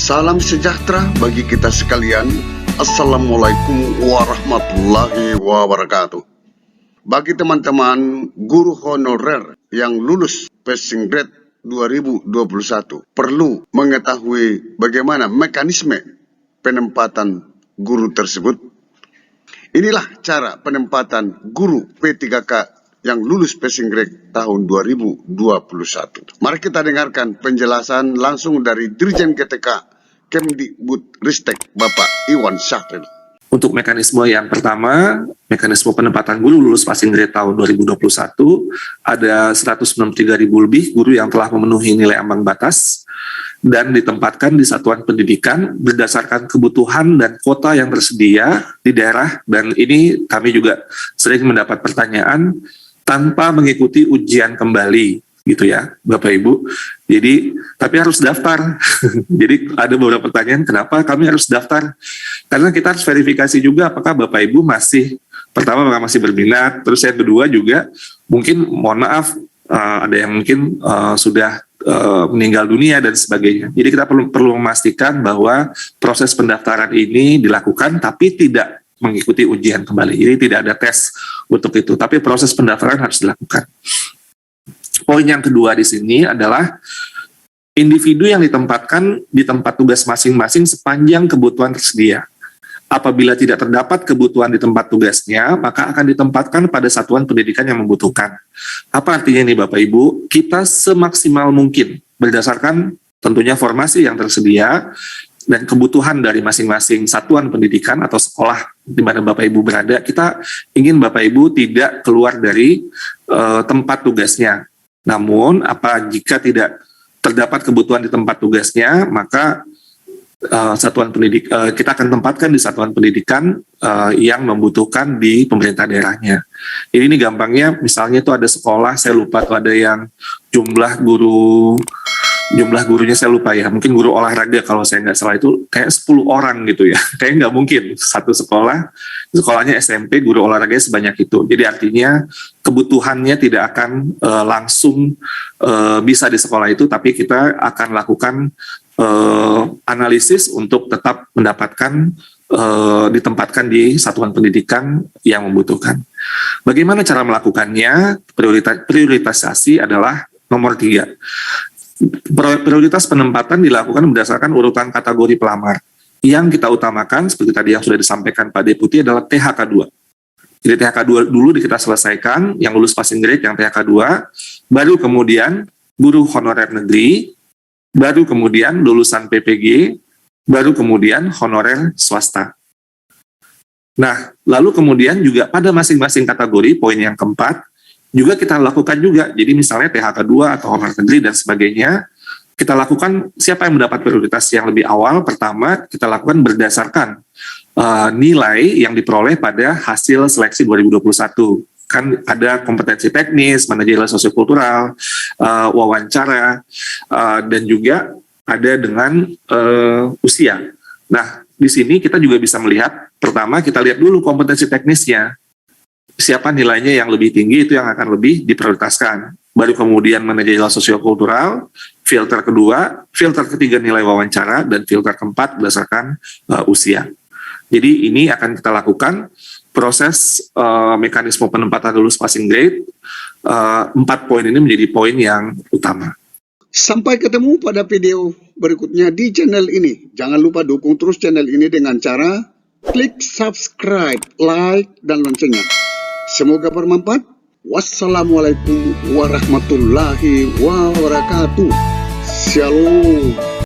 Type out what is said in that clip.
Salam sejahtera bagi kita sekalian. Assalamualaikum warahmatullahi wabarakatuh. Bagi teman-teman guru honorer yang lulus passing grade 2021 perlu mengetahui bagaimana mekanisme penempatan guru tersebut. Inilah cara penempatan guru P3K yang lulus passing grade tahun 2021. Mari kita dengarkan penjelasan langsung dari Dirjen GTK Kemdikbudristek Bapak Iwan Syahril. Untuk mekanisme yang pertama, mekanisme penempatan guru lulus passing grade tahun 2021, ada 163.000 lebih guru yang telah memenuhi nilai ambang batas dan ditempatkan di satuan pendidikan berdasarkan kebutuhan dan kuota yang tersedia di daerah. Dan ini kami juga sering mendapat pertanyaan tanpa mengikuti ujian kembali, gitu ya, Bapak Ibu. Jadi, tapi harus daftar. Jadi ada beberapa pertanyaan, kenapa kami harus daftar? Karena kita harus verifikasi juga apakah Bapak Ibu masih, pertama masih berminat, terus yang kedua juga, mungkin mohon maaf, ada yang mungkin sudah meninggal dunia dan sebagainya. Jadi kita perlu memastikan bahwa proses pendaftaran ini dilakukan, tapi tidak mengikuti ujian kembali. Jadi tidak ada tes untuk itu, tapi proses pendaftaran harus dilakukan. Poin yang kedua di sini adalah individu yang ditempatkan di tempat tugas masing-masing sepanjang kebutuhan tersedia. Apabila tidak terdapat kebutuhan di tempat tugasnya, maka akan ditempatkan pada satuan pendidikan yang membutuhkan. Apa artinya nih Bapak Ibu? Kita semaksimal mungkin berdasarkan tentunya formasi yang tersedia dan kebutuhan dari masing-masing satuan pendidikan atau sekolah di mana Bapak Ibu berada, kita ingin Bapak Ibu tidak keluar dari tempat tugasnya. Namun, jika tidak terdapat kebutuhan di tempat tugasnya, maka satuan pendidik kita akan tempatkan di satuan pendidikan yang membutuhkan di pemerintah daerahnya. Jadi ini gampangnya, misalnya itu ada sekolah, saya lupa tuh ada yang jumlah gurunya saya lupa ya, mungkin guru olahraga kalau saya nggak salah itu kayak 10 orang gitu ya, kayak nggak mungkin satu sekolahnya SMP guru olahraganya sebanyak itu. Jadi artinya kebutuhannya tidak akan langsung bisa di sekolah itu, tapi kita akan lakukan analisis untuk tetap mendapatkan ditempatkan di satuan pendidikan yang membutuhkan. Bagaimana cara melakukannya? Prioritasasi adalah nomor 3. Prioritas penempatan dilakukan berdasarkan urutan kategori pelamar. Yang kita utamakan, seperti tadi yang sudah disampaikan Pak Deputi, adalah THK 2. Jadi THK 2 dulu kita selesaikan, yang lulus passing grade yang THK 2, baru kemudian guru honorer negeri, baru kemudian lulusan PPG, baru kemudian honorer swasta. Nah, lalu kemudian juga pada masing-masing kategori, poin yang keempat, juga kita lakukan juga. Jadi misalnya THK 2 atau honorer negeri dan sebagainya, kita lakukan siapa yang mendapat prioritas yang lebih awal. Pertama, kita lakukan berdasarkan nilai yang diperoleh pada hasil seleksi 2021. Kan ada kompetensi teknis, manajerial sosiokultural, wawancara, dan juga ada dengan usia. Nah, di sini kita juga bisa melihat, pertama kita lihat dulu kompetensi teknisnya. Siapa nilainya yang lebih tinggi, itu yang akan lebih diprioritaskan. Baru kemudian manajerial sosiokultural, filter kedua, filter ketiga nilai wawancara, dan filter keempat berdasarkan usia. Jadi ini akan kita lakukan proses mekanisme penempatan lulus passing grade. 4 poin ini menjadi poin yang utama. Sampai ketemu pada video berikutnya di channel ini. Jangan lupa dukung terus channel ini dengan cara klik subscribe, like, dan loncengnya. Semoga bermanfaat. Wassalamualaikum warahmatullahi wabarakatuh. Shalom.